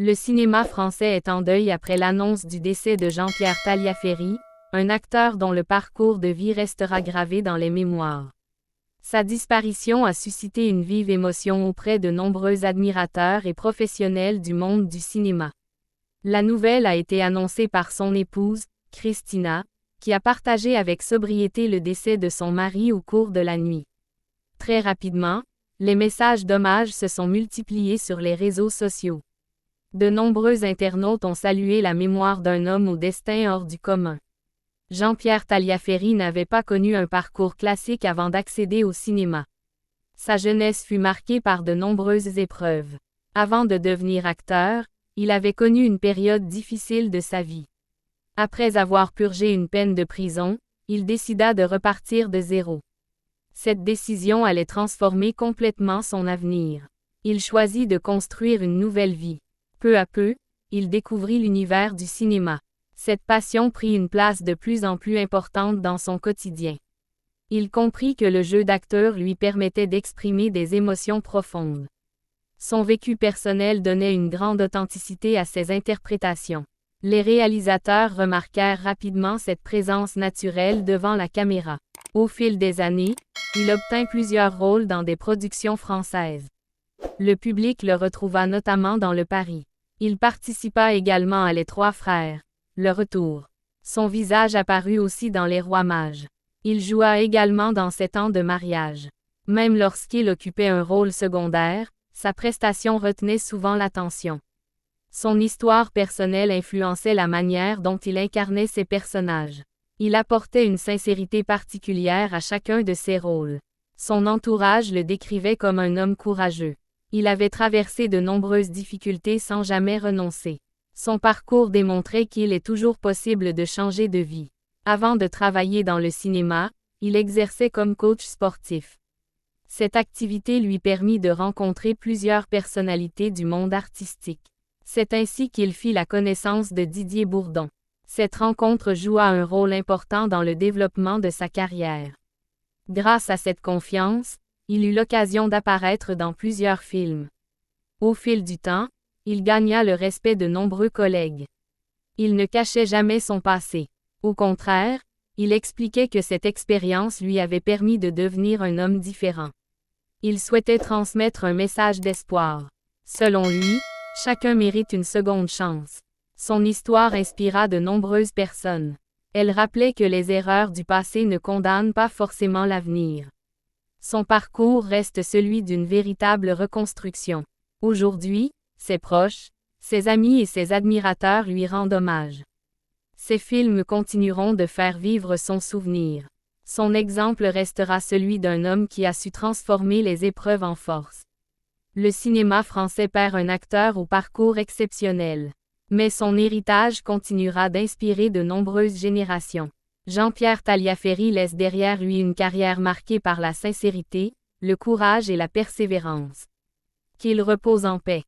Le cinéma français est en deuil après l'annonce du décès de Jean-Pierre Taliaferri, un acteur dont le parcours de vie restera gravé dans les mémoires. Sa disparition a suscité une vive émotion auprès de nombreux admirateurs et professionnels du monde du cinéma. La nouvelle a été annoncée par son épouse, Christina, qui a partagé avec sobriété le décès de son mari au cours de la nuit. Très rapidement, les messages d'hommage se sont multipliés sur les réseaux sociaux. De nombreux internautes ont salué la mémoire d'un homme au destin hors du commun. Jean-Pierre Taliaferri n'avait pas connu un parcours classique avant d'accéder au cinéma. Sa jeunesse fut marquée par de nombreuses épreuves. Avant de devenir acteur, il avait connu une période difficile de sa vie. Après avoir purgé une peine de prison, il décida de repartir de zéro. Cette décision allait transformer complètement son avenir. Il choisit de construire une nouvelle vie. Peu à peu, il découvrit l'univers du cinéma. Cette passion prit une place de plus en plus importante dans son quotidien. Il comprit que le jeu d'acteur lui permettait d'exprimer des émotions profondes. Son vécu personnel donnait une grande authenticité à ses interprétations. Les réalisateurs remarquèrent rapidement cette présence naturelle devant la caméra. Au fil des années, il obtint plusieurs rôles dans des productions françaises. Le public le retrouva notamment dans Le Pari. Il participa également à Les Trois Frères, Le Retour. Son visage apparut aussi dans Les Rois Mages. Il joua également dans 7 ans de mariage. Même lorsqu'il occupait un rôle secondaire, sa prestation retenait souvent l'attention. Son histoire personnelle influençait la manière dont il incarnait ses personnages. Il apportait une sincérité particulière à chacun de ses rôles. Son entourage le décrivait comme un homme courageux. Il avait traversé de nombreuses difficultés sans jamais renoncer. Son parcours démontrait qu'il est toujours possible de changer de vie. Avant de travailler dans le cinéma, il exerçait comme coach sportif. Cette activité lui permit de rencontrer plusieurs personnalités du monde artistique. C'est ainsi qu'il fit la connaissance de Didier Bourdon. Cette rencontre joua un rôle important dans le développement de sa carrière. Grâce à cette confiance, il eut l'occasion d'apparaître dans plusieurs films. Au fil du temps, il gagna le respect de nombreux collègues. Il ne cachait jamais son passé. Au contraire, il expliquait que cette expérience lui avait permis de devenir un homme différent. Il souhaitait transmettre un message d'espoir. Selon lui, chacun mérite une seconde chance. Son histoire inspira de nombreuses personnes. Elle rappelait que les erreurs du passé ne condamnent pas forcément l'avenir. Son parcours reste celui d'une véritable reconstruction. Aujourd'hui, ses proches, ses amis et ses admirateurs lui rendent hommage. Ses films continueront de faire vivre son souvenir. Son exemple restera celui d'un homme qui a su transformer les épreuves en force. Le cinéma français perd un acteur au parcours exceptionnel. Mais son héritage continuera d'inspirer de nombreuses générations. Jean-Pierre Taliaferri laisse derrière lui une carrière marquée par la sincérité, le courage et la persévérance. Qu'il repose en paix.